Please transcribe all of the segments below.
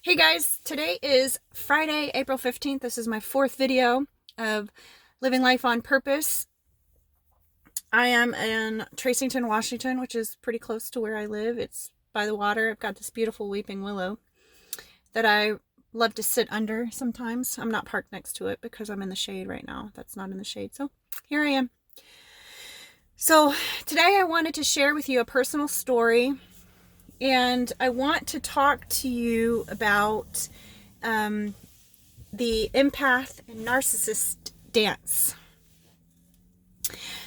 Hey guys, today is Friday, April 15th. This is my fourth video of living life on purpose. I am in Tracington, Washington, which is pretty close to where I live. It's by the water. I've got this beautiful weeping willow that I love to sit under sometimes. I'm not parked next to it because I'm in the shade right now. That's not in the shade. So here I am. So today I wanted to share with you a personal story, and I want to talk to you about the empath and narcissist dance.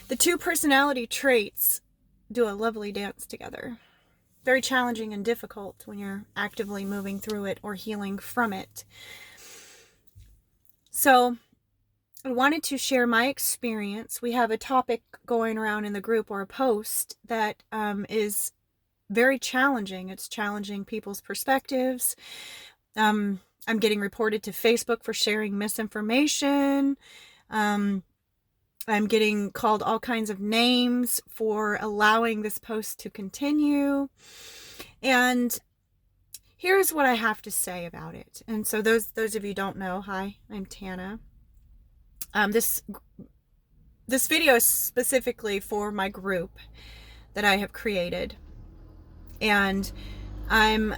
The two personality traits do a lovely dance together. Very challenging and difficult when you're actively moving through it or healing from it. So I wanted to share my experience. We have a topic going around in the group, or a post, that is very challenging. It's challenging people's perspectives. I'm getting reported to Facebook for sharing misinformation. I'm getting called all kinds of names for allowing this post to continue. And here's what I have to say about it. And so those of you who don't know, hi, I'm Tana. This video is specifically for my group that I have created. And I'm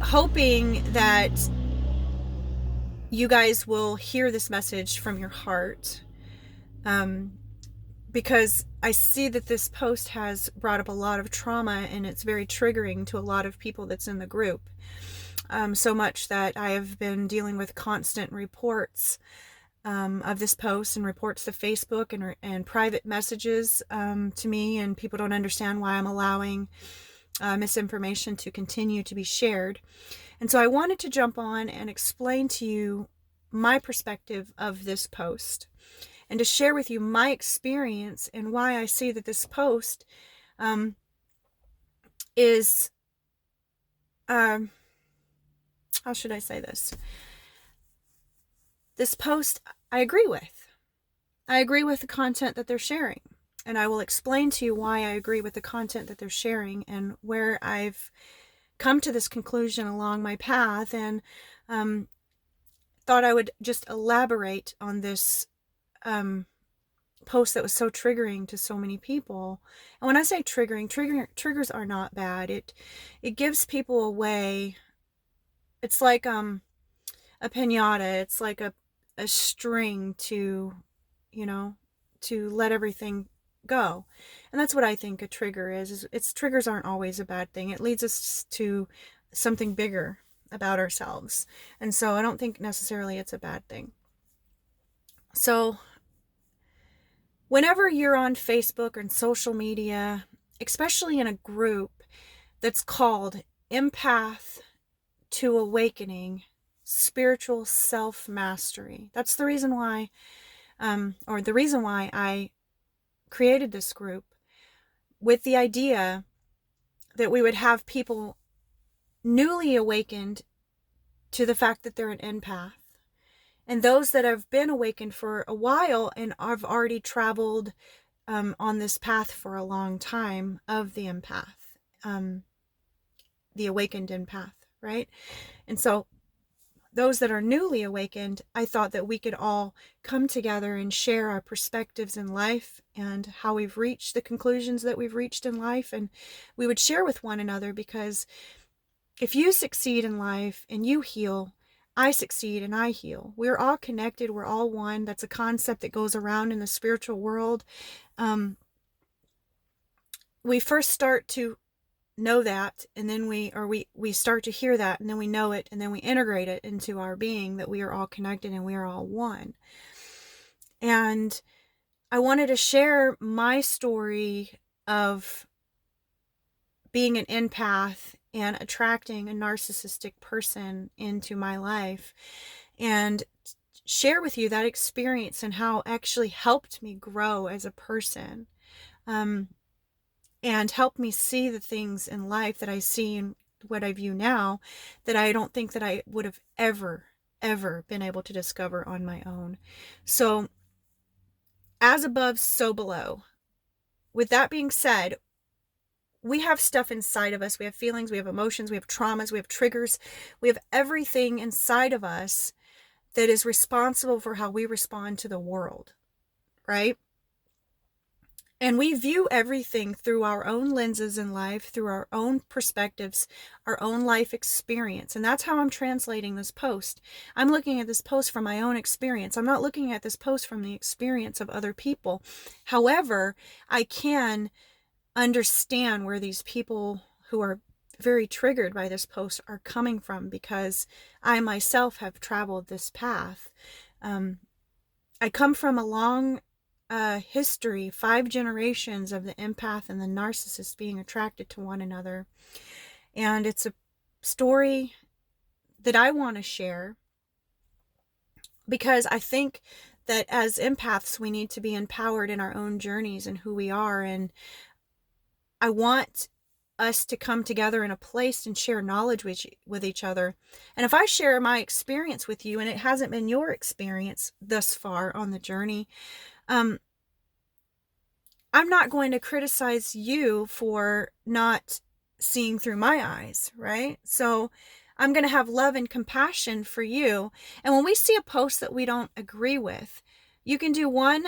hoping that you guys will hear this message from your heart, because I see that this post has brought up a lot of trauma, and it's very triggering to a lot of people that's in the group. So much that I have been dealing with constant reports of this post, and reports to Facebook, and private messages to me, and people don't understand why I'm allowing misinformation to continue to be shared. And so I wanted to jump on and explain to you my perspective of this post, and to share with you my experience and why I see that this post is, how should I say this? This post I agree with. I agree with the content that they're sharing. And I will explain to you why I agree with the content that they're sharing, and where I've come to this conclusion along my path, and thought I would just elaborate on this post that was so triggering to so many people. And when I say triggers are not bad. It gives people a way. It's like a piñata. It's like a string to, to let everything go. And that's what I think a trigger is it's triggers aren't always a bad thing. It leads us to something bigger about ourselves. And so I don't think necessarily it's a bad thing. So whenever you're on Facebook or in social media, especially in a group that's called Empath to Awakening Spiritual Self-Mastery, that's the reason why, the reason why I created this group, with the idea that we would have people newly awakened to the fact that they're an empath, and those that have been awakened for a while and have already traveled on this path for a long time of the empath, the awakened empath, right? And so those that are newly awakened, I thought that we could all come together and share our perspectives in life, and how we've reached the conclusions that we've reached in life, and we would share with one another. Because if you succeed in life and you heal, I succeed and I heal. We're all connected. We're all one. That's a concept that goes around in the spiritual world. We first start to know that, and then we start to hear that, and then we know it, and then we integrate it into our being, that we are all connected and we are all one. And I wanted to share my story of being an empath and attracting a narcissistic person into my life, and share with you that experience and how it actually helped me grow as a person, and help me see the things in life that I see and what I view now, that I don't think that I would have ever been able to discover on my own. So, as above, so below. With that being said, we have stuff inside of us. We have feelings, we have emotions, we have traumas, we have triggers. We have everything inside of us that is responsible for how we respond to the world, right? And we view everything through our own lenses in life, through our own perspectives, our own life experience. And that's how I'm translating this post. I'm looking at this post from my own experience. I'm not looking at this post from the experience of other people. However, I can understand where these people who are very triggered by this post are coming from, because I myself have traveled this path. I come from a long history, 5 generations of the empath and the narcissist being attracted to one another. And it's a story that I want to share, because I think that as empaths, we need to be empowered in our own journeys and who we are. And I want us to come together in a place and share knowledge with each other. And if I share my experience with you and it hasn't been your experience thus far on the journey, I'm not going to criticize you for not seeing through my eyes, right? So I'm going to have love and compassion for you. And when we see a post that we don't agree with, you can do one.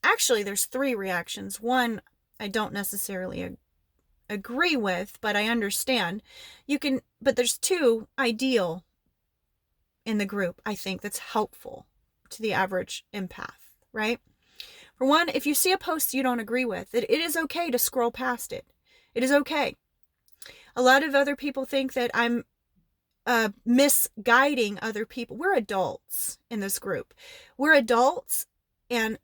Actually, there's 3 reactions. One, I don't necessarily agree with, but I understand. But there's 2 ideal in the group, I think, that's helpful to the average empath, right? For one, if you see a post you don't agree with, it is okay to scroll past it. It is okay. A lot of other people think that I'm misguiding other people. We're adults in this group. We're adults, and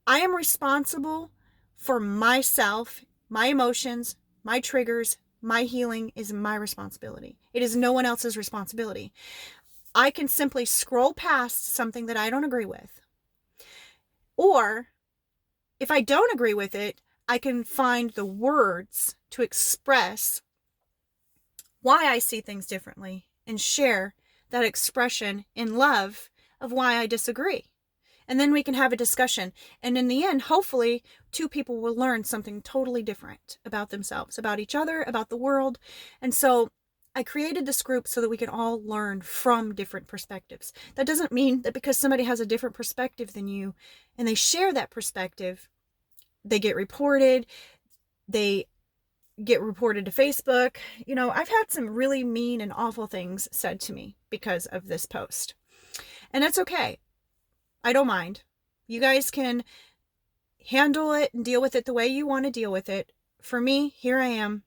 I am responsible for myself, my emotions, my triggers. My healing is my responsibility. It is no one else's responsibility. I can simply scroll past something that I don't agree with. Or if I don't agree with it, I can find the words to express why I see things differently and share that expression in love of why I disagree. And then we can have a discussion. And in the end, hopefully, 2 people will learn something totally different about themselves, about each other, about the world. And so I created this group so that we can all learn from different perspectives. That doesn't mean that because somebody has a different perspective than you and they share that perspective, they get reported, they get reported to Facebook. You know, I've had some really mean and awful things said to me because of this post. And that's okay. I don't mind. You guys can handle it and deal with it the way you want to deal with it. For me, here I am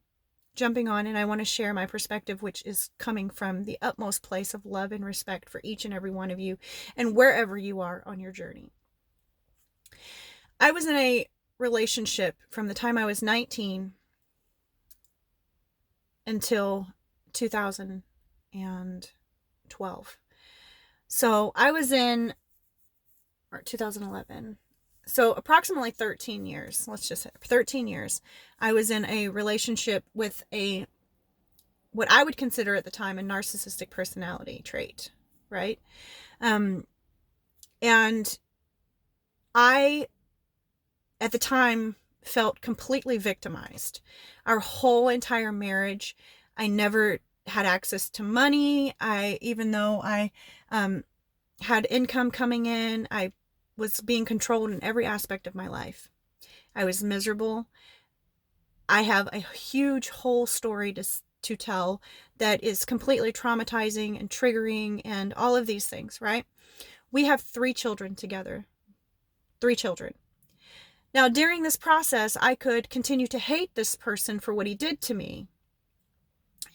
jumping on, and I want to share my perspective, which is coming from the utmost place of love and respect for each and every one of you and wherever you are on your journey. I was in a relationship from the time I was 19 until 2012. So I was in, or 2011. So approximately 13 years, let's just say 13 years, I was in a relationship with what I would consider at the time a narcissistic personality trait, right? And I, at the time, felt completely victimized. Our whole entire marriage, I never had access to money. Even though I had income coming in, I was being controlled in every aspect of my life. I was miserable. I have a huge whole story to tell that is completely traumatizing and triggering and all of these things, right? We have 3 children together. 3 children. Now, during this process, I could continue to hate this person for what he did to me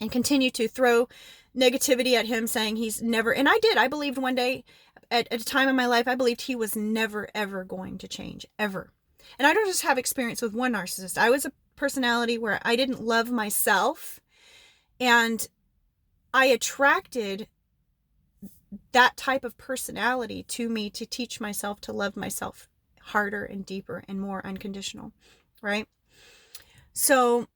and continue to throw negativity at him, saying he's never, and I did. I believed one day, at a time in my life, I believed he was never, ever going to change, ever. And I don't just have experience with one narcissist. I was a personality where I didn't love myself, and I attracted that type of personality to me to teach myself to love myself harder and deeper and more unconditional, right? So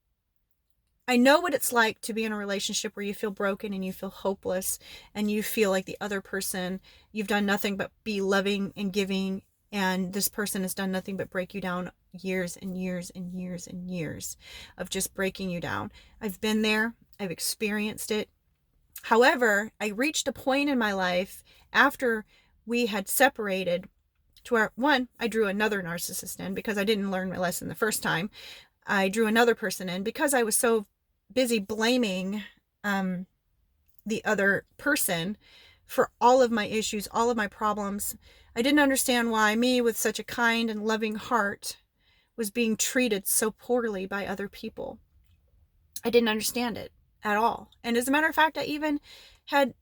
I know what it's like to be in a relationship where you feel broken and you feel hopeless and you feel like the other person, you've done nothing but be loving and giving And this person has done nothing but break you down, years and years and years and years of just breaking you down. I've been there. I've experienced it. However, I reached a point in my life after we had separated to where, one, I drew another narcissist in because I didn't learn my lesson the first time. I drew another person in because I was so busy blaming the other person for all of my issues, all of my problems. I didn't understand why me, with such a kind and loving heart, was being treated so poorly by other people. I didn't understand it at all. And as a matter of fact, I even had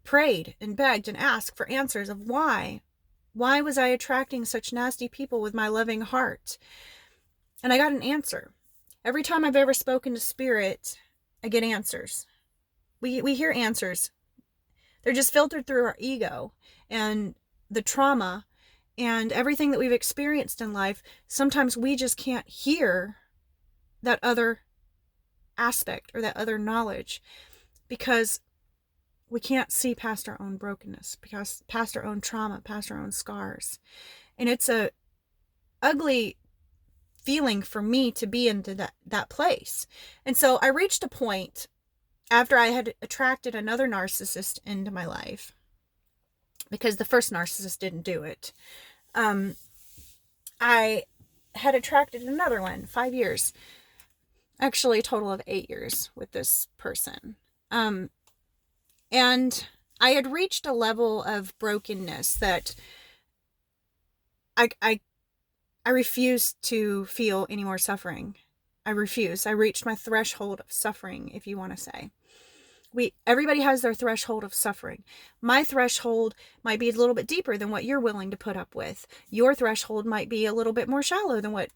prayed and begged and asked for answers of why. Why was I attracting such nasty people with my loving heart? And I got an answer. Every time I've ever spoken to Spirit, I get answers. We hear answers. They're just filtered through our ego and the trauma and everything that we've experienced in life. Sometimes we just can't hear that other aspect or that other knowledge because we can't see past our own brokenness, because past our own trauma, past our own scars. And it's a ugly feeling for me to be into that place. And so I reached a point after I had attracted another narcissist into my life, because the first narcissist didn't do it. I had attracted another one, 5 years. Actually, a total of 8 years with this person. And I had reached a level of brokenness that I refused to feel any more suffering. I refused. I reached my threshold of suffering, if you want to say. Everybody has their threshold of suffering. My threshold might be a little bit deeper than what you're willing to put up with. Your threshold might be a little bit more shallow than what,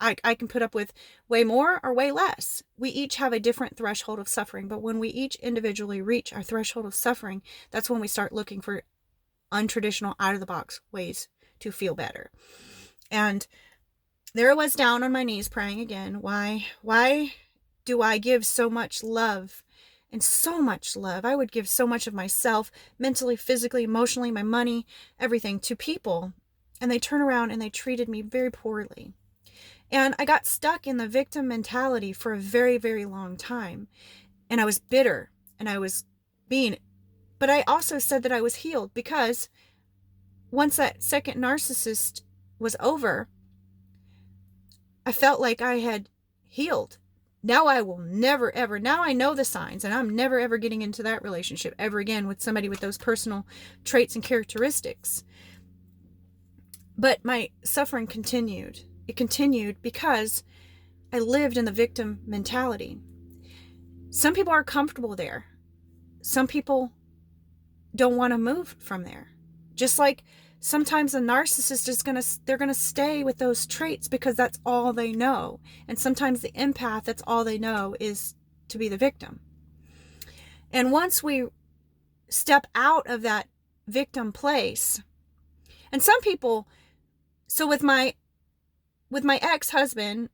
I can put up with way more or way less. We each have a different threshold of suffering, but when we each individually reach our threshold of suffering, that's when we start looking for untraditional, out-of-the-box ways to feel better. And there I was, down on my knees praying again. Why do I give so much love and so much love? I would give so much of myself, mentally, physically, emotionally, my money, everything, to people, and they turn around and they treated me very poorly. And I got stuck in the victim mentality for a very, very long time. And I was bitter and I was but I also said that I was healed, because once that second narcissist was over, I felt like I had healed. Now I will never, ever, now I know the signs, and I'm never, ever getting into that relationship ever again with somebody with those personal traits and characteristics. But my suffering continued. It continued because I lived in the victim mentality. Some people are comfortable there. Some people don't want to move from there. Just like sometimes a narcissist they're going to stay with those traits because that's all they know. And sometimes the empath, that's all they know is to be the victim. And once we step out of that victim place, and some people, so with my ex-husband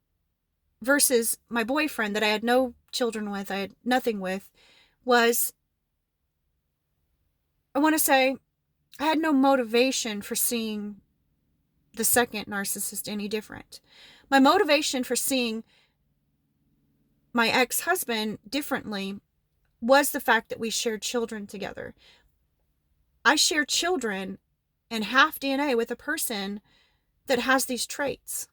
versus my boyfriend that I had no children with, I had nothing with, I want to say, I had no motivation for seeing the second narcissist any different. My motivation for seeing my ex-husband differently was the fact that we shared children together. I share children and half DNA with a person that has these traits.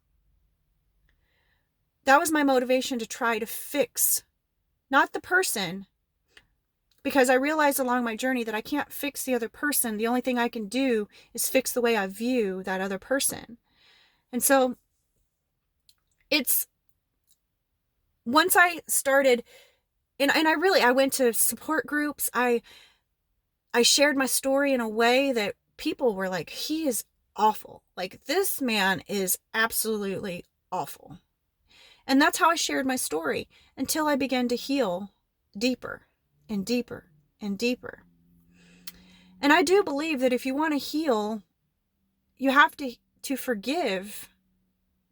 That was my motivation to try to fix, not the person, because I realized along my journey that I can't fix the other person. The only thing I can do is fix the way I view that other person. And so once I started, and I went to support groups. I shared my story in a way that people were like, he is awful. Like, this man is absolutely awful. And that's how I shared my story until I began to heal deeper and deeper and deeper. And I do believe that if you want to heal, you have to forgive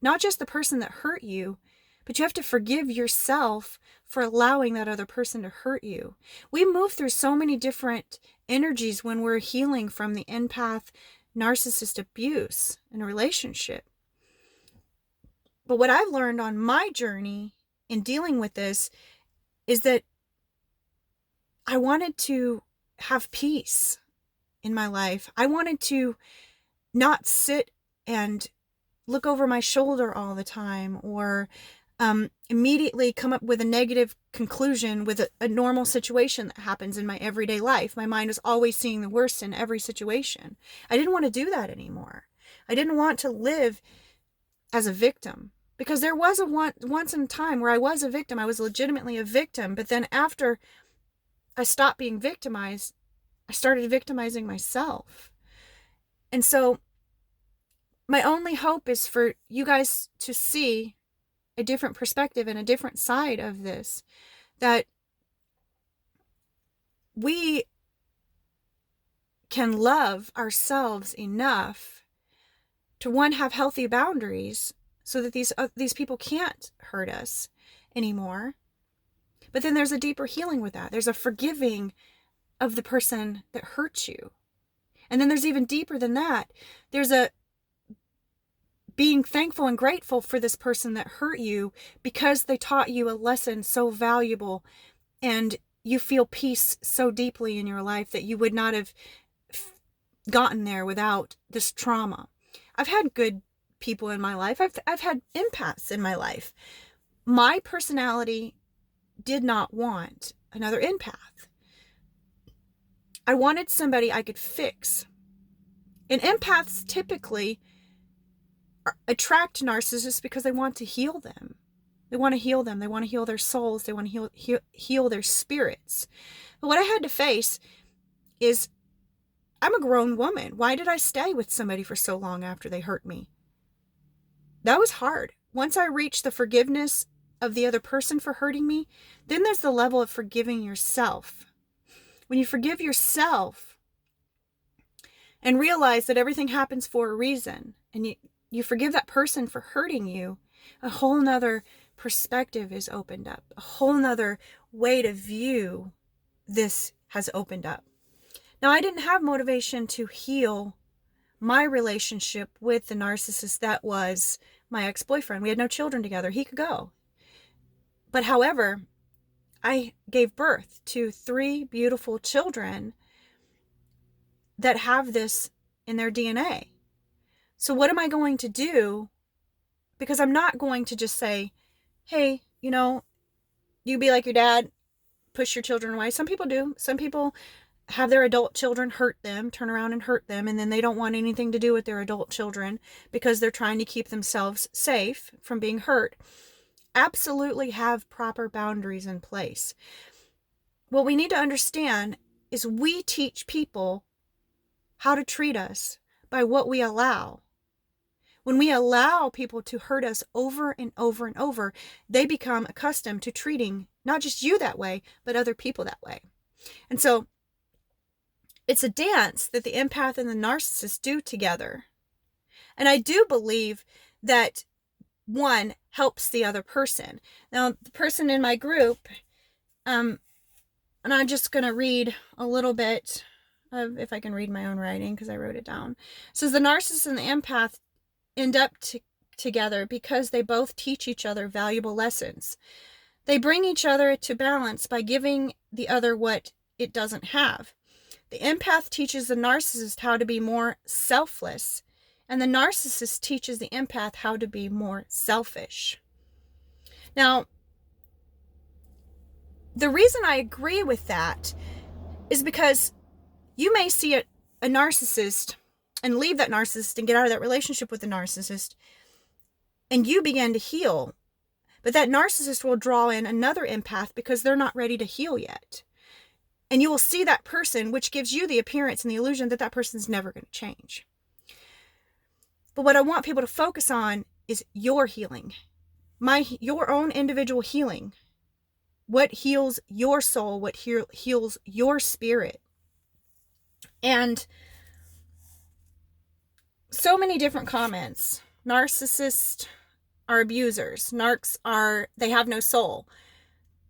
not just the person that hurt you, but you have to forgive yourself for allowing that other person to hurt you. We move through so many different energies when we're healing from the empath narcissist abuse in a relationship. But what I've learned on my journey in dealing with this is that I wanted to have peace in my life. I wanted to not sit and look over my shoulder all the time, or immediately come up with a negative conclusion with a normal situation that happens in my everyday life. My mind was always seeing the worst in every situation. I didn't want to do that anymore. I didn't want to live as a victim, because there was once in a time where I was a victim. I was legitimately a victim. But then after I stopped being victimized, I started victimizing myself. And so my only hope is for you guys to see a different perspective and a different side of this, that we can love ourselves enough to, one, have healthy boundaries so that these people can't hurt us anymore. But then there's a deeper healing with that. There's a forgiving of the person that hurts you. And then there's even deeper than that. There's a being thankful and grateful for this person that hurt you, because they taught you a lesson so valuable, and you feel peace so deeply in your life that you would not have gotten there without this trauma. I've had good people in my life. I've had empaths in my life. My personality did not want another empath. I wanted somebody I could fix. And empaths typically attract narcissists because they want to heal them. They want to heal them. They want to heal their souls. They want to heal their spirits. But what I had to face is, I'm a grown woman. Why did I stay with somebody for so long after they hurt me? That was hard. Once I reached the forgiveness of the other person for hurting me, then there's the level of forgiving yourself. When you forgive yourself and realize that everything happens for a reason, and you forgive that person for hurting you, a whole nother perspective is opened up. A whole nother way to view this has opened up. Now, I didn't have motivation to heal my relationship with the narcissist that was my ex-boyfriend. We had no children together. He could go. But however, I gave birth to 3 beautiful children that have this in their DNA. So what am I going to do? Because I'm not going to just say, hey, you be like your dad, push your children away. Some people do. Some people have their adult children hurt them, turn around and hurt them, and then they don't want anything to do with their adult children because they're trying to keep themselves safe from being hurt. Absolutely have proper boundaries in place. What we need to understand is we teach people how to treat us by what we allow. When we allow people to hurt us over and over and over, they become accustomed to treating not just you that way, but other people that way. And so it's a dance that the empath and the narcissist do together. And I do believe that one helps the other person. Now, the person in my group, and I'm just going to read a little bit of, if I can read my own writing because I wrote it down. It says, the narcissist and the empath end up together because they both teach each other valuable lessons. They bring each other to balance by giving the other what it doesn't have. The empath teaches the narcissist how to be more selfless, and the narcissist teaches the empath how to be more selfish. Now, the reason I agree with that is because you may see a narcissist and leave that narcissist and get out of that relationship with the narcissist, and you begin to heal. But that narcissist will draw in another empath because they're not ready to heal yet. And you will see that person, which gives you the appearance and the illusion that that person's never going to change. But what I want people to focus on is your healing. Your own individual healing. What heals your soul, what heals your spirit. And so many different comments. Narcissist, are abusers. They have no soul.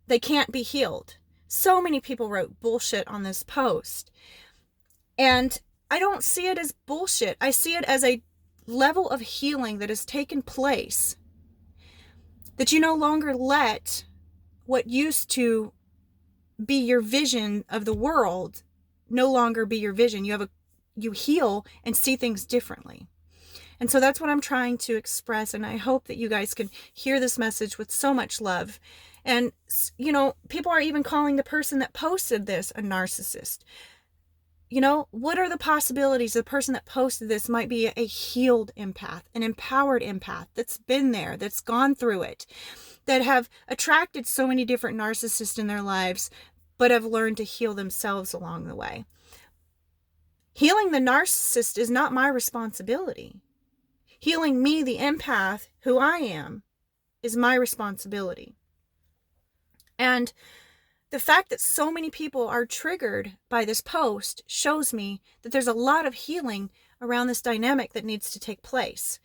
They can't be healed. So many people wrote bullshit on this post. And I don't see it as bullshit. I see it as a level of healing that has taken place. That you no longer let what used to be your vision of the world no longer be your vision. You heal and see things differently. And so that's what I'm trying to express. And I hope that you guys can hear this message with so much love. And, people are even calling the person that posted this a narcissist. What are the possibilities? The person that posted this might be a healed empath, an empowered empath that's been there, that's gone through it, that have attracted so many different narcissists in their lives, but have learned to heal themselves along the way. Healing the narcissist is not my responsibility. Healing me, the empath, who I am, is my responsibility. And the fact that so many people are triggered by this post shows me that there's a lot of healing around this dynamic that needs to take place.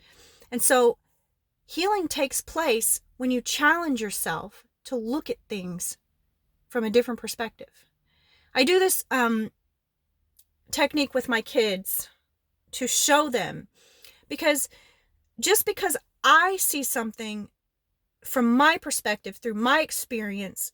And so healing takes place when you challenge yourself to look at things from a different perspective. I do this technique with my kids to show them, because just because I see something from my perspective, through my experience,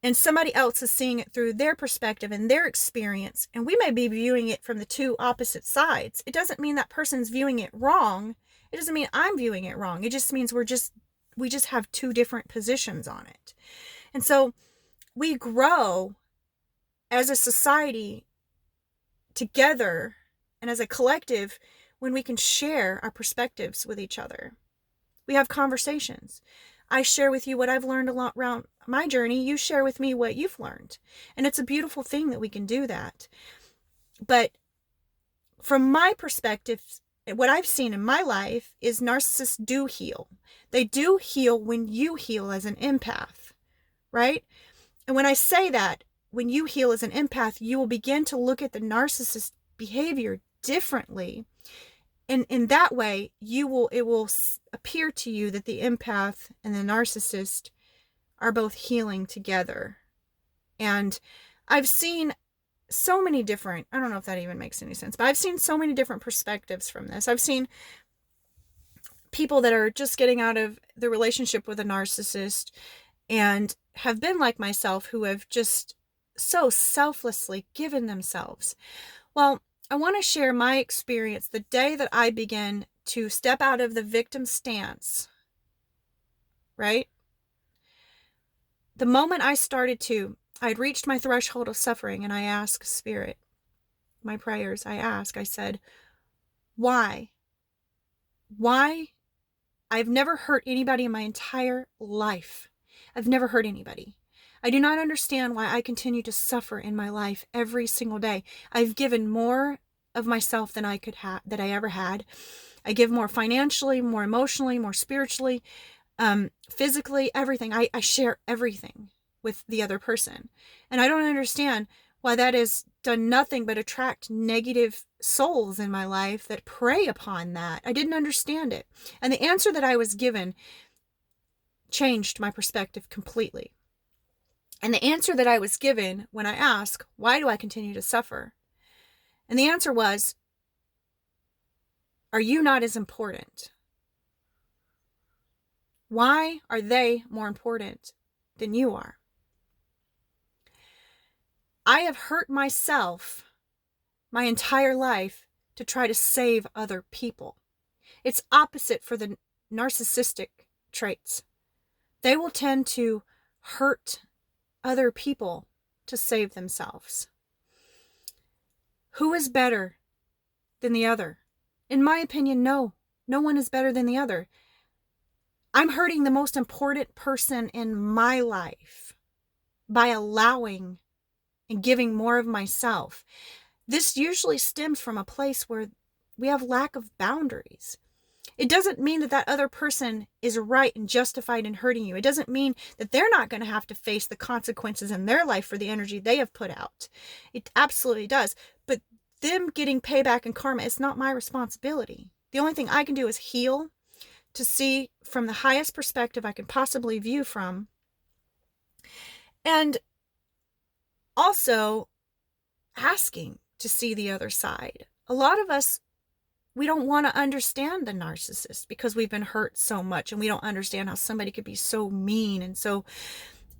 and somebody else is seeing it through their perspective and their experience, and we may be viewing it from the two opposite sides, it doesn't mean that person's viewing it wrong. It doesn't mean I'm viewing it wrong. It just means we just have two different positions on it. And so we grow as a society together and as a collective when we can share our perspectives with each other. We have conversations. I share with you what I've learned a lot around my journey. You share with me what you've learned. And it's a beautiful thing that we can do that. But from my perspective, what I've seen in my life is narcissists do heal. They do heal when you heal as an empath, right? And when I say that, when you heal as an empath, you will begin to look at the narcissist behavior differently. And in that way, it will appear to you that the empath and the narcissist are both healing together. And I've seen so many different, I don't know if that even makes any sense, but I've seen so many different perspectives from this. I've seen people that are just getting out of the relationship with a narcissist and have been like myself, who have just so selflessly given themselves. Well, I want to share my experience the day that I began to step out of the victim stance, right? The moment I'd reached my threshold of suffering, and I asked Spirit, my prayers, I said, why? Why? I've never hurt anybody in my entire life. I've never hurt anybody. I do not understand why I continue to suffer in my life every single day. I've given more of myself than I ever had. I give more financially, more emotionally, more spiritually, physically, everything. I share everything with the other person. And I don't understand why that has done nothing but attract negative souls in my life that prey upon that. I didn't understand it. And the answer that I was given changed my perspective completely. And the answer that I was given when I asked, why do I continue to suffer? And the answer was, are you not as important? Why are they more important than you are? I have hurt myself my entire life to try to save other people. It's opposite for the narcissistic traits. They will tend to hurt other people to save themselves. Who is better than the other? In my opinion, no one is better than the other. I'm hurting the most important person in my life by allowing and giving more of myself. This usually stems from a place where we have lack of boundaries. It doesn't mean that that other person is right and justified in hurting you. It doesn't mean that they're not going to have to face the consequences in their life for the energy they have put out. It absolutely does. But them getting payback and karma is not my responsibility. The only thing I can do is heal to see from the highest perspective I can possibly view from. And also asking to see the other side. A lot of us, we don't want to understand the narcissist because we've been hurt so much, and we don't understand how somebody could be so mean and so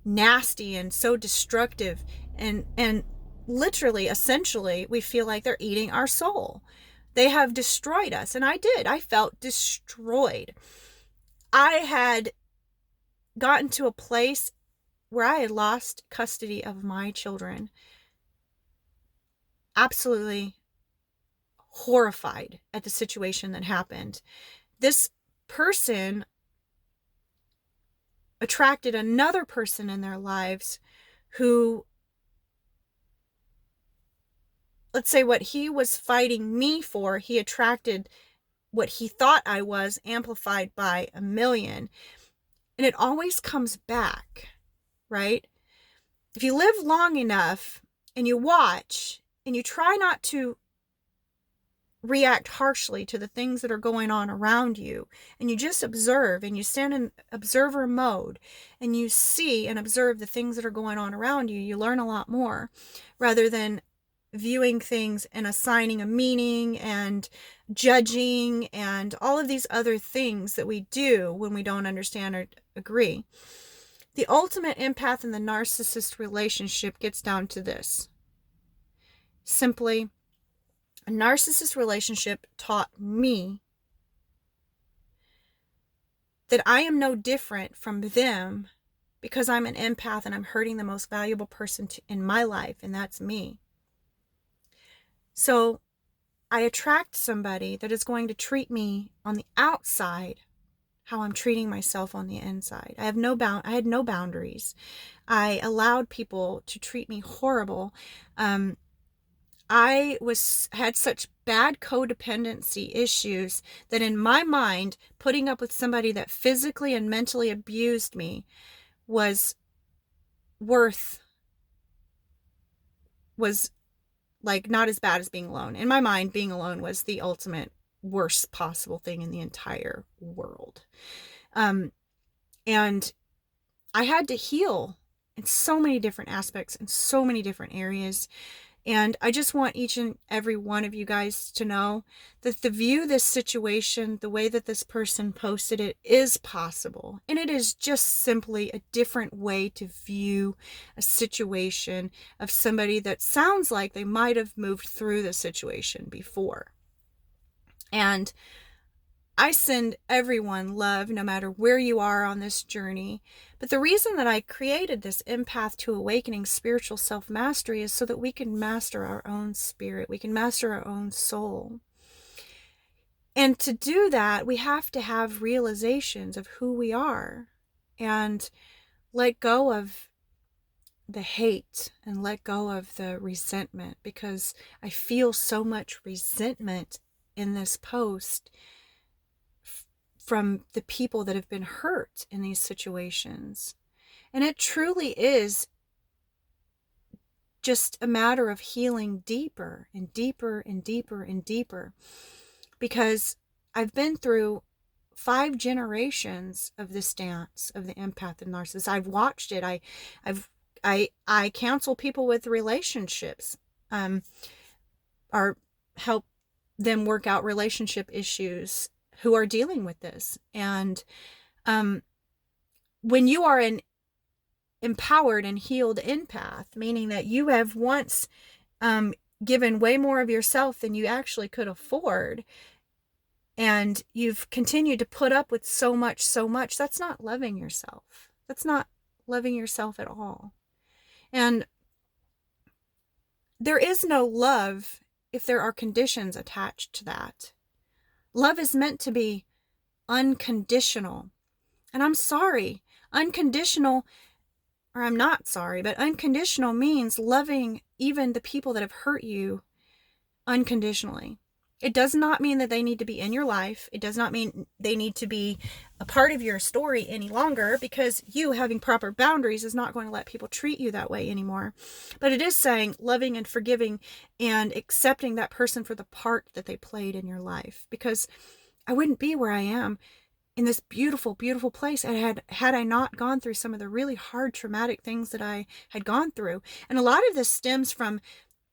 nasty and so destructive, and literally, essentially, we feel like they're eating our soul. They have destroyed us. And I felt destroyed. I had gotten to a place where I had lost custody of my children. Absolutely horrified at the situation that happened. This person attracted another person in their lives who, let's say, what he was fighting me for, he attracted what he thought I was, amplified by 1,000,000. And it always comes back, right? If you live long enough and you watch and you try not to react harshly to the things that are going on around you, and you just observe, and you stand in observer mode, and you see and observe the things that are going on around you, you learn a lot more, rather than viewing things and assigning a meaning and judging and all of these other things that we do when we don't understand or agree. The ultimate empath and the narcissist relationship gets down to this. Simply, a narcissist relationship taught me that I am no different from them because I'm an empath and I'm hurting the most valuable person in my life, and that's me. So I attract somebody that is going to treat me on the outside how I'm treating myself on the inside. I had no boundaries. I allowed people to treat me horrible. I had such bad codependency issues that in my mind, putting up with somebody that physically and mentally abused me was like not as bad as being alone. In my mind, being alone was the ultimate worst possible thing in the entire world. And I had to heal in so many different aspects, in so many different areas. And I just want each and every one of you guys to know that to view this situation the way that this person posted it is possible. And it is just simply a different way to view a situation of somebody that sounds like they might have moved through the situation before. And I send everyone love no matter where you are on this journey. But the reason that I created this Empath to Awakening Spiritual Self-Mastery is so that we can master our own spirit. We can master our own soul. And to do that, we have to have realizations of who we are and let go of the hate and let go of the resentment, because I feel so much resentment in this post from the people that have been hurt in these situations. And it truly is just a matter of healing deeper and deeper and deeper and deeper, because I've been through 5 generations of this dance of the empath and narcissist. I've watched it. I counsel people with relationships, or help them work out relationship issues who are dealing with this. And when you are an empowered and healed empath, meaning that you have once given way more of yourself than you actually could afford, and you've continued to put up with so much, that's not loving yourself. That's not loving yourself at all. And there is no love if there are conditions attached to that. Love is meant to be unconditional. And I'm sorry, unconditional, or I'm not sorry, but unconditional means loving even the people that have hurt you unconditionally. It does not mean that they need to be in your life. It does not mean they need to be a part of your story any longer, because you having proper boundaries is not going to let people treat you that way anymore. But it is saying loving and forgiving and accepting that person for the part that they played in your life, because I wouldn't be where I am in this beautiful, beautiful place. And had I not gone through some of the really hard, traumatic things that I had gone through. And a lot of this stems from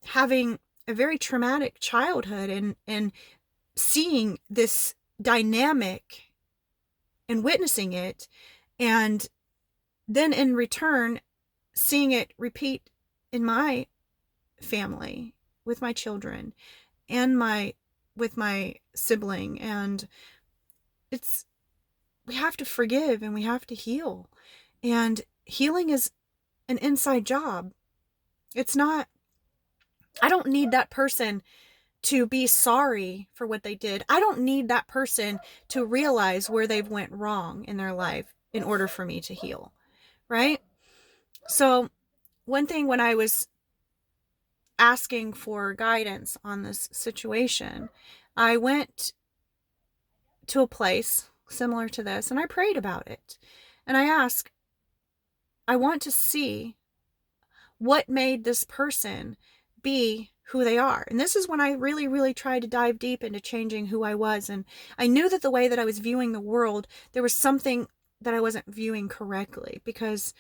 having a very traumatic childhood and seeing this dynamic and witnessing it, and then in return seeing it repeat in my family, with my children, and with my sibling. And we have to forgive and we have to heal. And healing is an inside job. It's not, I don't need that person to be sorry for what they did. I don't need that person to realize where they've went wrong in their life in order for me to heal, right? So one thing, when I was asking for guidance on this situation, I went to a place similar to this and I prayed about it. And I asked, I want to see what made this person be who they are. And this is when I really, really tried to dive deep into changing who I was. And I knew that the way that I was viewing the world, there was something that I wasn't viewing correctly, because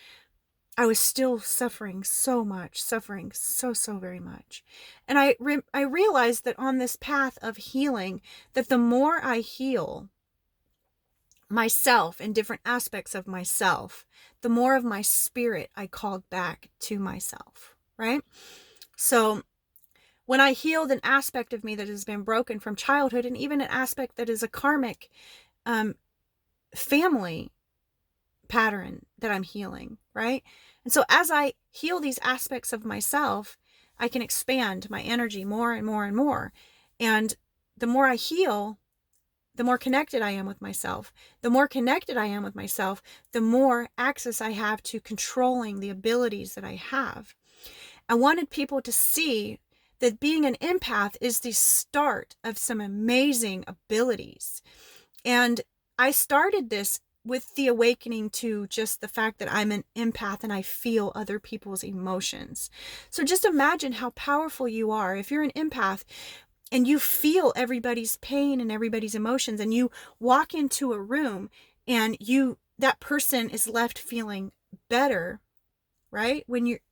I was still suffering so much, suffering so very much. And I realized that on this path of healing, that the more I heal myself and different aspects of myself, the more of my spirit I called back to myself, right? So when I healed an aspect of me that has been broken from childhood, and even an aspect that is a karmic family pattern that I'm healing, right? And so as I heal these aspects of myself, I can expand my energy more and more and more. And the more I heal, the more connected I am with myself. The more connected I am with myself, the more access I have to controlling the abilities that I have. I wanted people to see that being an empath is the start of some amazing abilities. And I started this with the awakening to just the fact that I'm an empath and I feel other people's emotions. So just imagine how powerful you are if you're an empath and you feel everybody's pain and everybody's emotions, and you walk into a room and that person is left feeling better, right?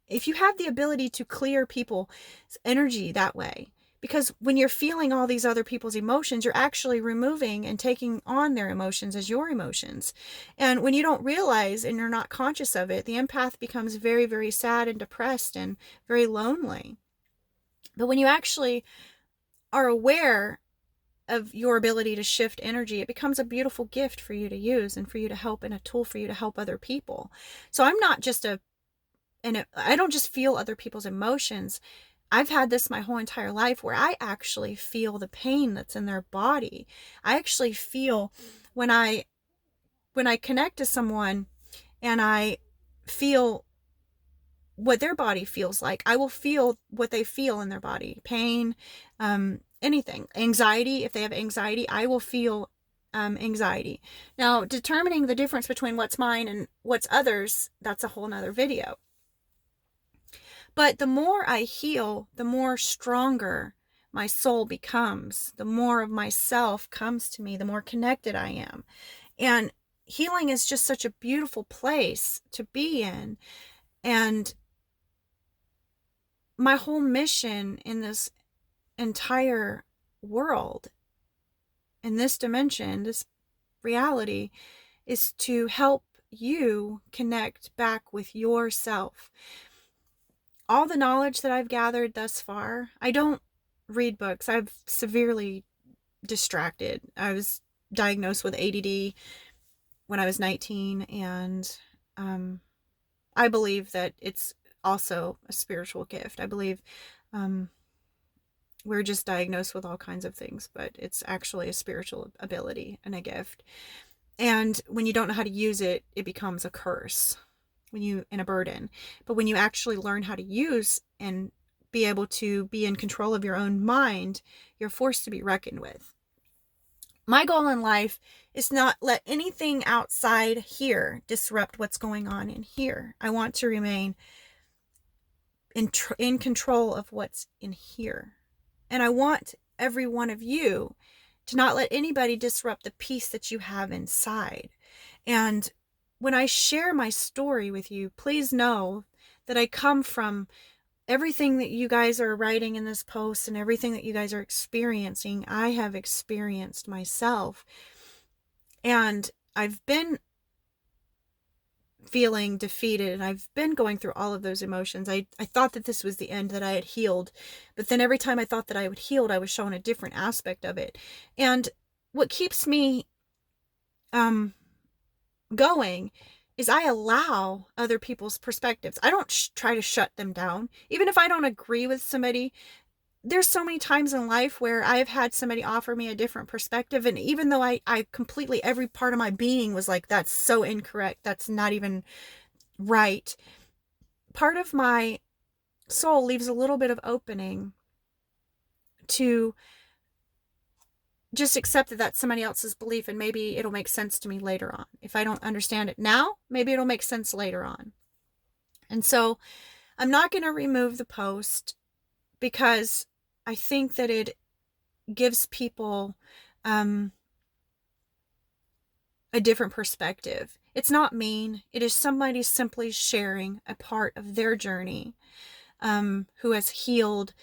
If you have the ability to clear people's energy that way, because when you're feeling all these other people's emotions, you're actually removing and taking on their emotions as your emotions. And when you don't realize and you're not conscious of it, the empath becomes very, very sad and depressed and very lonely. But when you actually are aware of your ability to shift energy, it becomes a beautiful gift for you to use and for you to help, and a tool for you to help other people. So I'm not just I don't just feel other people's emotions. I've had this my whole entire life, where I actually feel the pain that's in their body. I actually feel when I connect to someone and I feel what their body feels like, I will feel what they feel in their body. Pain, anything. Anxiety, if they have anxiety, I will feel anxiety. Now, determining the difference between what's mine and what's others, that's a whole nother video. But the more I heal, the more stronger my soul becomes. The more of myself comes to me, the more connected I am. And healing is just such a beautiful place to be in. And my whole mission in this entire world, in this dimension, this reality, is to help you connect back with yourself. All the knowledge that I've gathered thus far, I don't read books. I've severely distracted. I was diagnosed with ADD when I was 19, and I believe that it's also a spiritual gift. I believe we're just diagnosed with all kinds of things, but it's actually a spiritual ability and a gift. And when you don't know how to use it, it becomes a curse and a burden. But when you actually learn how to use and be able to be in control of your own mind, you're forced to be reckoned with. My goal in life is not let anything outside here disrupt what's going on in here. I want to remain in control of what's in here. And I want every one of you to not let anybody disrupt the peace that you have inside. And when I share my story with you, please know that I come from everything that you guys are writing in this post and everything that you guys are experiencing. I have experienced myself. And I've been feeling defeated, and I've been going through all of those emotions. I thought that this was the end, that I had healed, but then every time I thought that I had healed, I was shown a different aspect of it. And what keeps me going is I allow other people's perspectives. I don't try to shut them down. Even if I don't agree with somebody, there's so many times in life where I've had somebody offer me a different perspective, and even though I completely, every part of my being was like, that's so incorrect, that's not even right, part of my soul leaves a little bit of opening to just accept that that's somebody else's belief, and maybe it'll make sense to me later on. If I don't understand it now, maybe it'll make sense later on. And so I'm not going to remove the post, because I think that it gives people a different perspective. It's not mean. It is somebody simply sharing a part of their journey, who has healed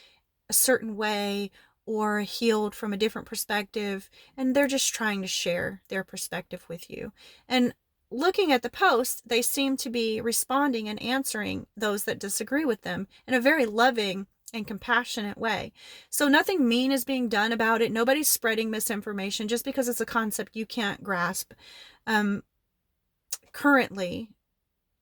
a certain way or healed from a different perspective, and they're just trying to share their perspective with you. And looking at the post, they seem to be responding and answering those that disagree with them in a very loving and compassionate way. So nothing mean is being done about it. Nobody's spreading misinformation just because it's a concept you can't grasp currently.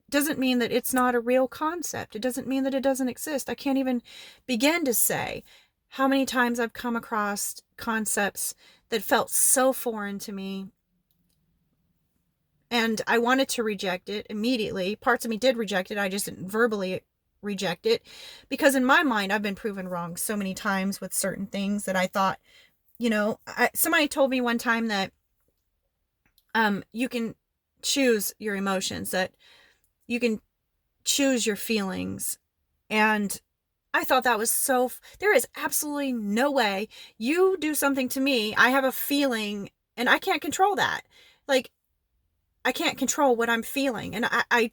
Doesn't mean that it's not a real concept. It doesn't mean that it doesn't exist. I can't even begin to say how many times I've come across concepts that felt so foreign to me, and I wanted to reject it immediately. Parts of me did reject it. I just didn't verbally reject it, because in my mind, I've been proven wrong so many times with certain things that I thought, somebody told me one time that you can choose your emotions, that you can choose your feelings. And I thought that was there is absolutely no way you do something to me, I have a feeling, and I can't control that. Like, I can't control what I'm feeling. And I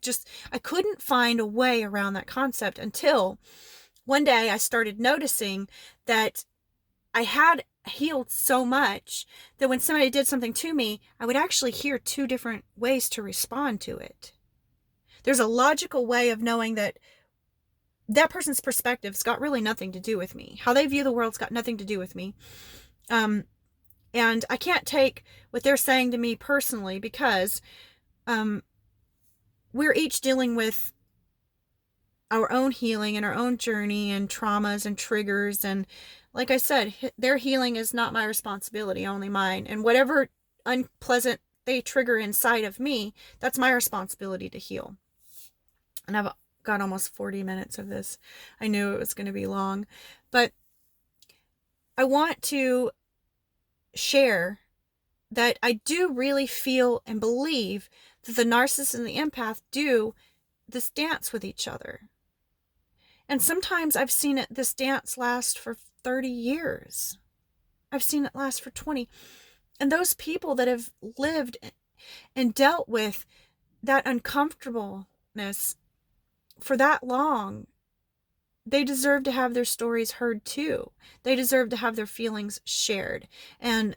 couldn't find a way around that concept until one day I started noticing that I had healed so much that when somebody did something to me, I would actually hear two different ways to respond to it. There's a logical way of knowing that that person's perspective's got really nothing to do with me. How they view the world's got nothing to do with me. And I can't take what they're saying to me personally, because we're each dealing with our own healing and our own journey and traumas and triggers. And like I said, their healing is not my responsibility, only mine. And whatever unpleasant they trigger inside of me, that's my responsibility to heal. And I've got almost 40 minutes of this. I knew it was going to be long, but I want to share that I do really feel and believe that the narcissist and the empath do this dance with each other. And sometimes I've seen this dance last for 30 years. I've seen it last for 20. And those people that have lived and dealt with that uncomfortableness for that long, they deserve to have their stories heard too. They deserve to have their feelings shared. And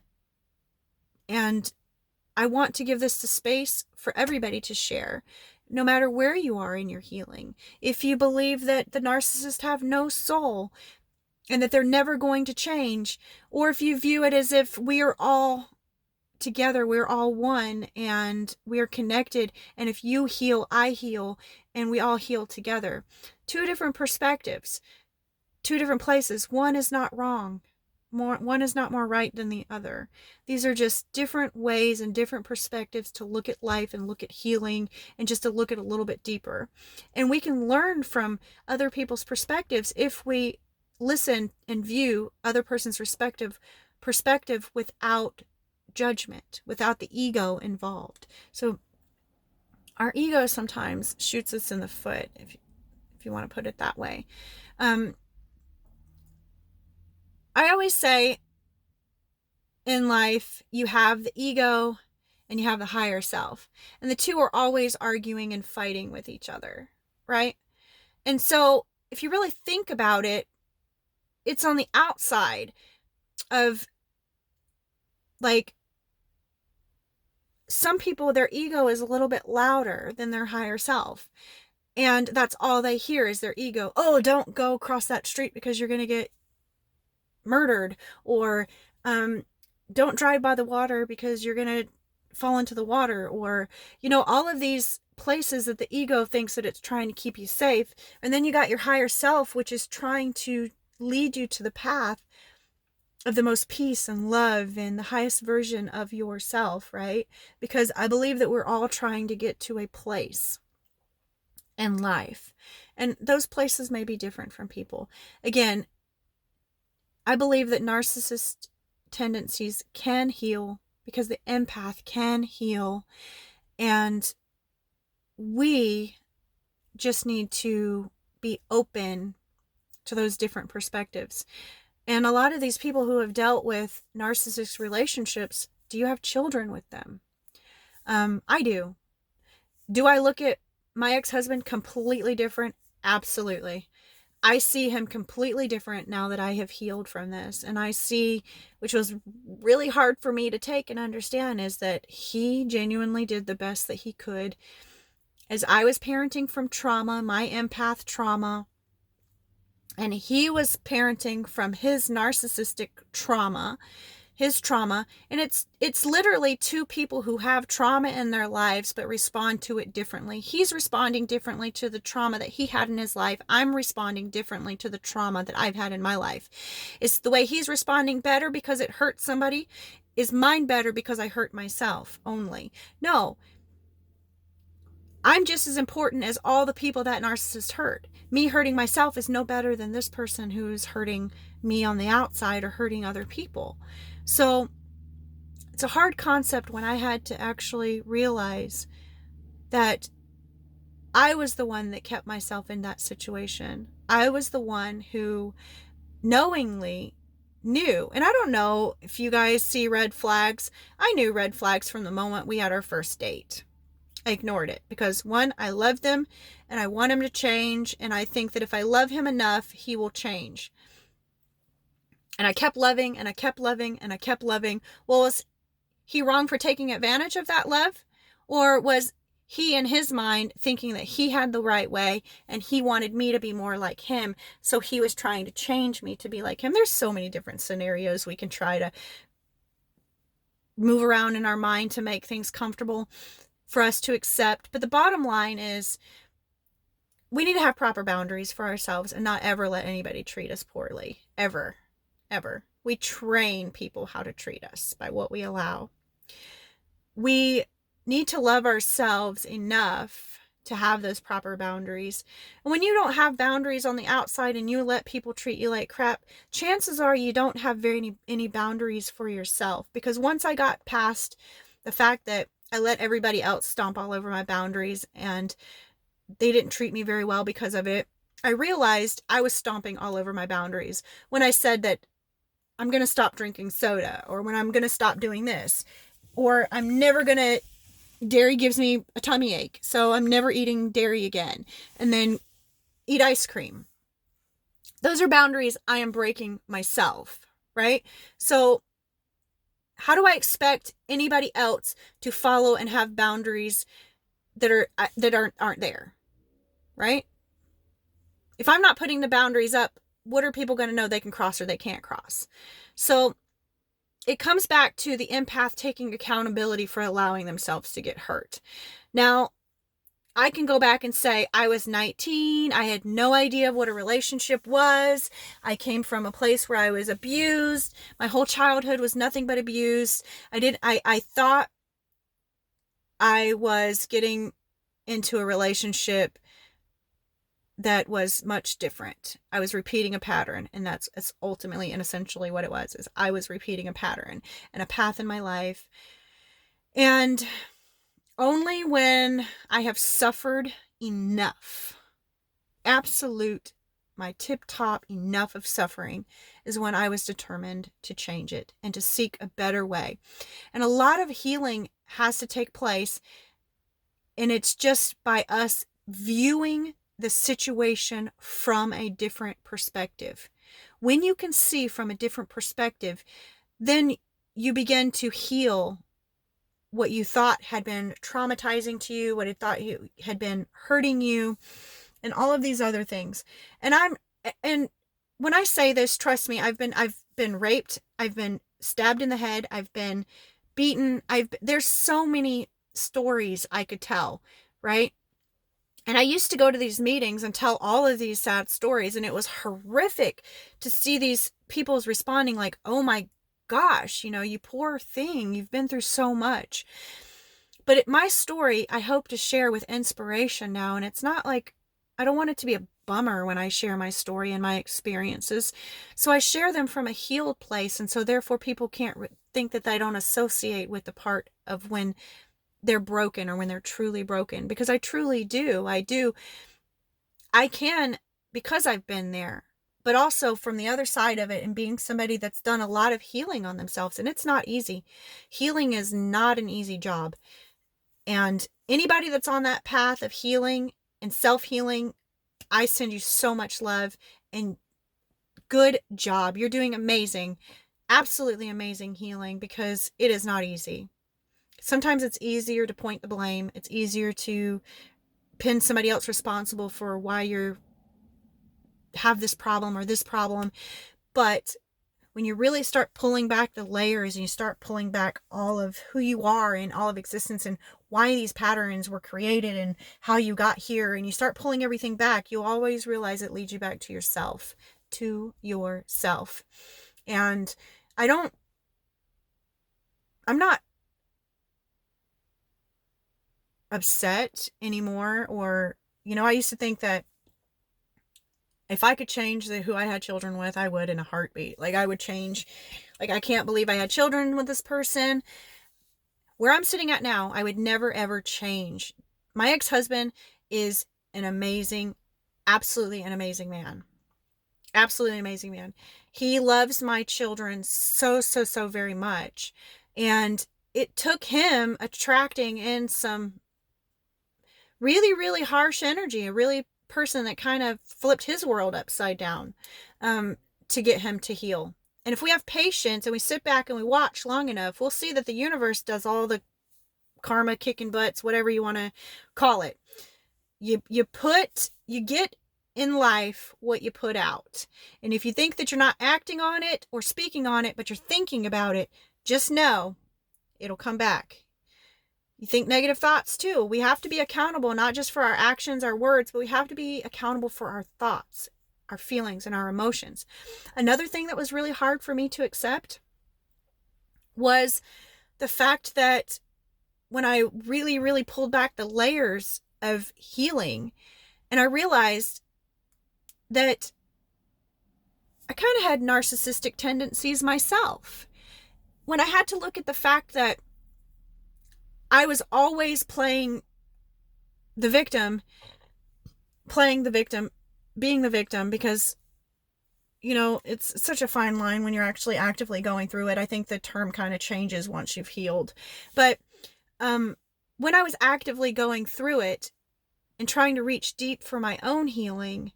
I want to give this the space for everybody to share, no matter where you are in your healing. If you believe that the narcissists have no soul and that they're never going to change, or if you view it as if we are all together, we're all one and we're connected, and if you heal, I heal, and we all heal together. Two different perspectives, two different places. One is not wrong. One is not more right than the other. These are just different ways and different perspectives to look at life and look at healing, and just to look at a little bit deeper. And we can learn from other people's perspectives if we listen and view other person's perspective without judgment, without the ego involved. So our ego sometimes shoots us in the foot, if you want to put it that way. I always say in life, you have the ego and you have the higher self. And the two are always arguing and fighting with each other, right? And so if you really think about it, it's on the outside of, like, some people, their ego is a little bit louder than their higher self. And that's all they hear is their ego. Oh, don't go across that street because you're going to get murdered. Or don't drive by the water because you're going to fall into the water. Or, all of these places that the ego thinks that it's trying to keep you safe. And then you got your higher self, which is trying to lead you to the path of the most peace and love and the highest version of yourself, right? Because I believe that we're all trying to get to a place in life. And those places may be different from people. Again, I believe that narcissist tendencies can heal because the empath can heal. And we just need to be open to those different perspectives. And a lot of these people who have dealt with narcissist relationships, do you have children with them? I do. Do I look at my ex-husband completely different? Absolutely. I see him completely different now that I have healed from this. And I see, which was really hard for me to take and understand, is that he genuinely did the best that he could. As I was parenting from trauma, my empath trauma, and he was parenting from his narcissistic trauma, and it's literally two people who have trauma in their lives but respond to it differently. He's responding differently to the trauma that he had in his life. I'm responding differently to the trauma that I've had in my life. Is the way he's responding better because it hurt somebody? Is mine better because I hurt myself only? No. I'm just as important as all the people that narcissist hurt. Me hurting myself is no better than this person who's hurting me on the outside or hurting other people. So it's a hard concept when I had to actually realize that I was the one that kept myself in that situation. I was the one who knowingly knew. And I don't know if you guys see red flags. I knew red flags from the moment we had our first date. I ignored it because, one, I love them and I want him to change. And I think that if I love him enough, he will change. And I kept loving and I kept loving and I kept loving. Well, was he wrong for taking advantage of that love? Or was he in his mind thinking that he had the right way and he wanted me to be more like him? So he was trying to change me to be like him. There's so many different scenarios we can try to move around in our mind to make things comfortable for us to accept. But the bottom line is we need to have proper boundaries for ourselves and not ever let anybody treat us poorly. Ever. We train people how to treat us by what we allow. We need to love ourselves enough to have those proper boundaries. And when you don't have boundaries on the outside and you let people treat you like crap, chances are you don't have any boundaries for yourself. Because once I got past the fact that I let everybody else stomp all over my boundaries and they didn't treat me very well because of it, I realized I was stomping all over my boundaries when I said that I'm going to stop drinking soda, or when I'm going to stop doing this, or I'm never going to, dairy gives me a tummy ache, so I'm never eating dairy again, and then eat ice cream. Those are boundaries I am breaking myself, right? So how do I expect anybody else to follow and have boundaries that aren't there, right? If I'm not putting the boundaries up, what are people going to know they can cross or they can't cross? So it comes back to the empath taking accountability for allowing themselves to get hurt. Now, I can go back and say I was 19. I had no idea what a relationship was. I came from a place where I was abused. My whole childhood was nothing but abused. I thought I was getting into a relationship that was much different. I was repeating a pattern, and that's ultimately and essentially what it was, is I was repeating a pattern and a path in my life. And only when I have suffered enough, absolute my tip-top enough of suffering is when I was determined to change it and to seek a better way. And a lot of healing has to take place, and it's just by us viewing the situation from a different perspective. When you can see from a different perspective, then you begin to heal what you thought had been traumatizing to you, what you thought had been hurting you, and all of these other things. And when I say this, trust me, I've been raped, I've been stabbed in the head, I've been beaten, there's so many stories I could tell, right? And I used to go to these meetings and tell all of these sad stories, and it was horrific to see these people's responding like, oh my gosh, you poor thing, you've been through so much. But my story, I hope to share with inspiration now, and it's not like, I don't want it to be a bummer when I share my story and my experiences. So I share them from a healed place, and so therefore people can't think that they don't associate with the part of when they're broken or when they're truly broken, because I truly do. I can, because I've been there, but also from the other side of it and being somebody that's done a lot of healing on themselves. And it's not easy. Healing is not an easy job. And anybody that's on that path of healing and self-healing, I send you so much love and good job. You're doing amazing, absolutely amazing healing, because it is not easy. Sometimes it's easier to point the blame. It's easier to pin somebody else responsible for why you have this problem or this problem. But when you really start pulling back the layers and you start pulling back all of who you are and all of existence and why these patterns were created and how you got here, and you start pulling everything back, you'll always realize it leads you back to yourself. And I'm not upset anymore, or I used to think that if I could change who I had children with, I would in a heartbeat. Like, I would change. Like, I can't believe I had children with this person. Where I'm sitting at now, I would never ever change. My ex-husband is absolutely an amazing man. Absolutely amazing man. He loves my children so very much. And it took him attracting in some really harsh energy, a really person that kind of flipped his world upside down, to get him to heal. And if we have patience and we sit back and we watch long enough, we'll see that the universe does all the karma kicking butts, whatever you want to call it. You get in life what you put out. And if you think that you're not acting on it or speaking on it, but you're thinking about it, just know it'll come back. You think negative thoughts too. We have to be accountable, not just for our actions, our words, but we have to be accountable for our thoughts, our feelings, and our emotions. Another thing that was really hard for me to accept was the fact that when I really pulled back the layers of healing, and I realized that I kind of had narcissistic tendencies myself. When I had to look at the fact that I was always playing the victim, being the victim, because, it's such a fine line when you're actually actively going through it. I think the term kind of changes once you've healed. But when I was actively going through it and trying to reach deep for my own healing,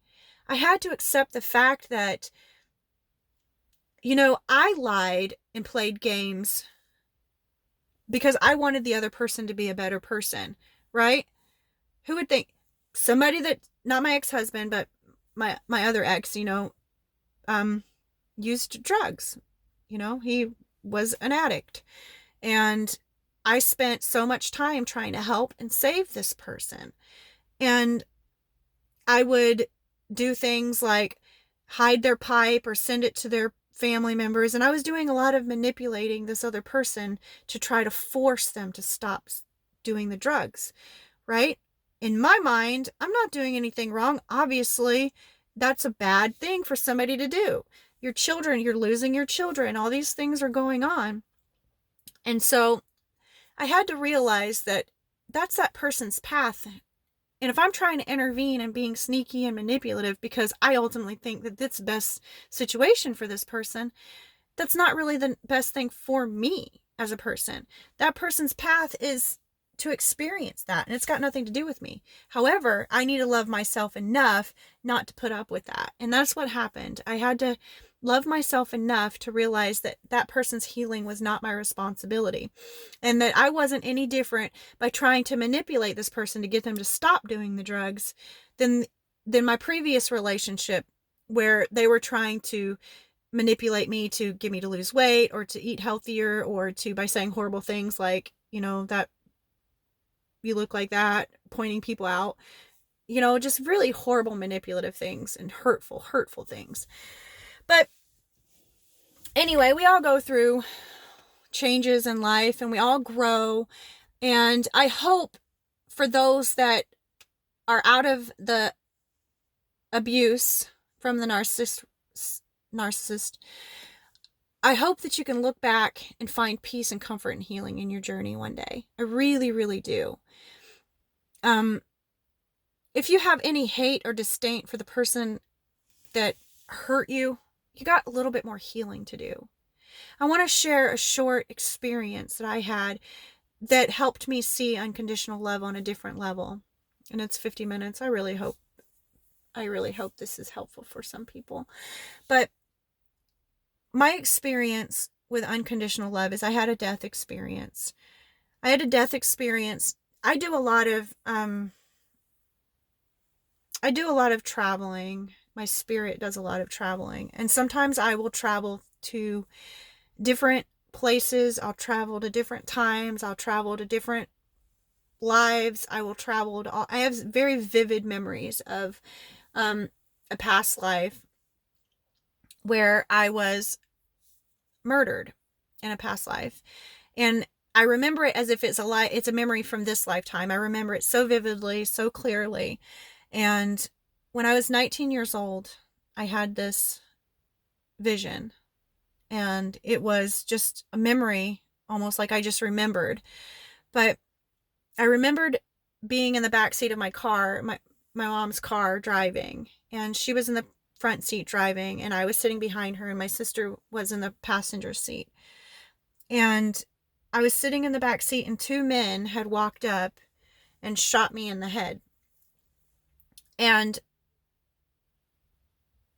I had to accept the fact that, I lied and played games because I wanted the other person to be a better person, right? Who would think? Somebody that, not my ex-husband, but my other ex, used drugs. He was an addict. And I spent so much time trying to help and save this person. And I would do things like hide their pipe or send it to their family members. And I was doing a lot of manipulating this other person to try to force them to stop doing the drugs, right? In my mind, I'm not doing anything wrong. Obviously, that's a bad thing for somebody to do. Your children, you're losing your children. All these things are going on. And so I had to realize that that's that person's path. And if I'm trying to intervene and being sneaky and manipulative because I ultimately think that that's the best situation for this person, that's not really the best thing for me as a person. That person's path is to experience that, and it's got nothing to do with me. However, I need to love myself enough not to put up with that. And that's what happened. I had to love myself enough to realize that that person's healing was not my responsibility, and that I wasn't any different by trying to manipulate this person to get them to stop doing the drugs than my previous relationship, where they were trying to manipulate me to get me to lose weight or to eat healthier, or to by saying horrible things like, that you look like that, pointing people out, just really horrible manipulative things and hurtful things. But anyway, we all go through changes in life and we all grow. And I hope for those that are out of the abuse from the narcissist, I hope that you can look back and find peace and comfort and healing in your journey one day. I really, really do. If you have any hate or disdain for the person that hurt you, you got a little bit more healing to do. I want to share a short experience that I had that helped me see unconditional love on a different level. And it's 50 minutes. I really hope this is helpful for some people. But my experience with unconditional love is I had a death experience. I do a lot of traveling. My spirit does a lot of traveling. And sometimes I will travel to different places. I'll travel to different times. I'll travel to different lives. I have very vivid memories of a past life where I was murdered in a past life. And I remember it as if it's a memory from this lifetime. I remember it so vividly, so clearly. And when I was 19 years old, I had this vision, and it was just a memory, almost like I just remembered. But I remembered being in the back seat of my car, my mom's car, driving, and she was in the front seat driving, and I was sitting behind her, and my sister was in the passenger seat. And I was sitting in the back seat, and two men had walked up and shot me in the head. And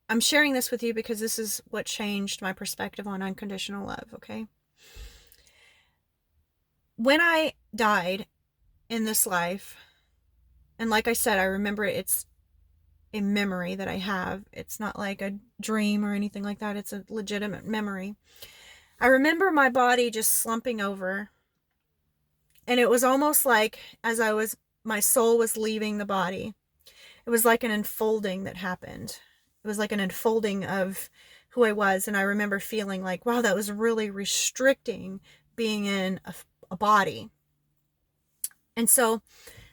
I'm sharing this with you because this is what changed my perspective on unconditional love, okay? When I died in this life, and like I said, I remember it's a memory that I have. It's not like a dream or anything like that. It's a legitimate memory. I remember my body just slumping over, and it was almost like my soul was leaving the body. It was like an unfolding that happened. It was like an unfolding of who I was. And I remember feeling like, wow, that was really restricting being in a body. And so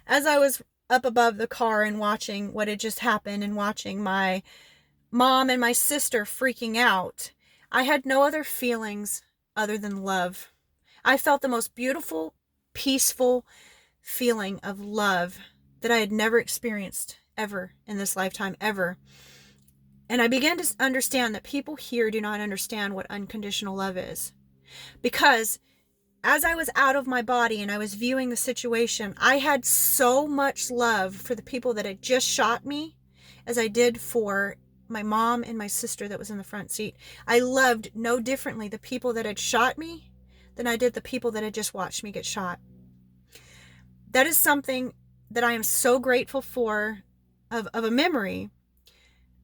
as I was up above the car and watching what had just happened and watching my mom and my sister freaking out, I had no other feelings other than love. I felt the most beautiful, peaceful feeling of love that I had never experienced ever in this lifetime, ever. And I began to understand that people here do not understand what unconditional love is. Because as I was out of my body and I was viewing the situation, I had so much love for the people that had just shot me as I did for my mom and my sister that was in the front seat. I loved no differently the people that had shot me than I did the people that had just watched me get shot. That is something that I am so grateful for, of a memory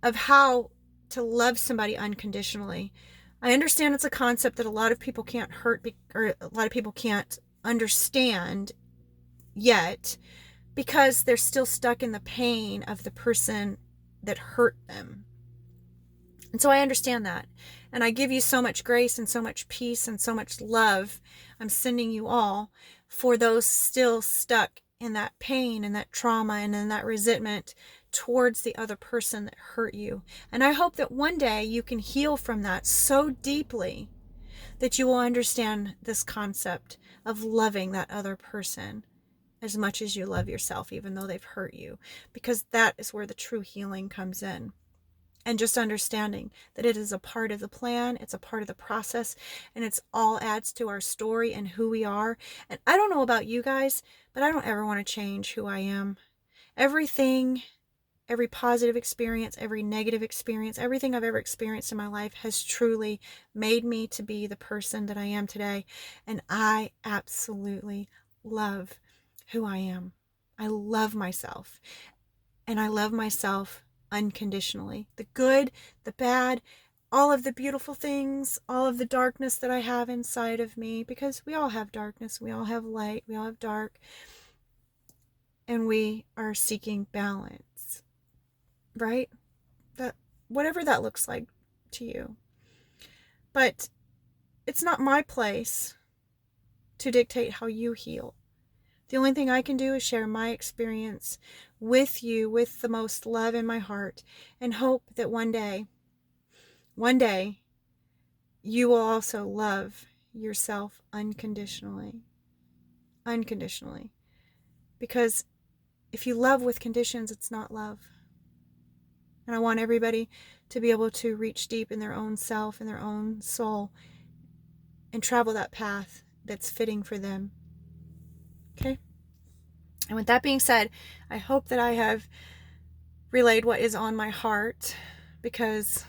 of how to love somebody unconditionally. I understand it's a concept that a lot of people can't or a lot of people can't understand yet, because they're still stuck in the pain of the person that hurt them. And so I understand that. And I give you so much grace and so much peace and so much love. I'm sending you all for those still stuck in that pain and that trauma and in that resentment towards the other person that hurt you. And I hope that one day you can heal from that so deeply that you will understand this concept of loving that other person as much as you love yourself, even though they've hurt you, because that is where the true healing comes in. And just understanding that it is a part of the plan, it's a part of the process, and it's all adds to our story and who we are. And I don't know about you guys, but I don't ever want to change who I am. Everything, every positive experience, every negative experience, everything I've ever experienced in my life has truly made me to be the person that I am today. And I absolutely love who I am. I love myself. And I love myself unconditionally. The good, the bad, all of the beautiful things, all of the darkness that I have inside of me, because we all have darkness, we all have light, we all have dark, and we are seeking balance, right? That whatever that looks like to you. But it's not my place to dictate how you heal. The only thing I can do is share my experience with you, with the most love in my heart, and hope that one day, you will also love yourself unconditionally. Unconditionally. Because if you love with conditions, it's not love. And I want everybody to be able to reach deep in their own self, in their own soul, and travel that path that's fitting for them. Okay? And with that being said, I hope that I have relayed what is on my heart, because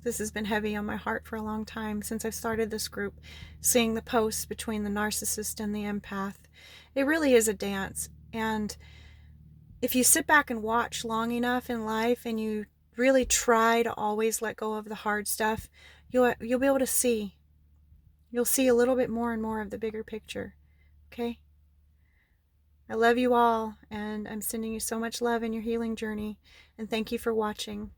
this has been heavy on my heart for a long time since I've started this group, seeing the posts between the narcissist and the empath. It really is a dance. And if you sit back and watch long enough in life and you really try to always let go of the hard stuff, you'll be able to see. You'll see a little bit more and more of the bigger picture. Okay? I love you all, and I'm sending you so much love in your healing journey, and thank you for watching.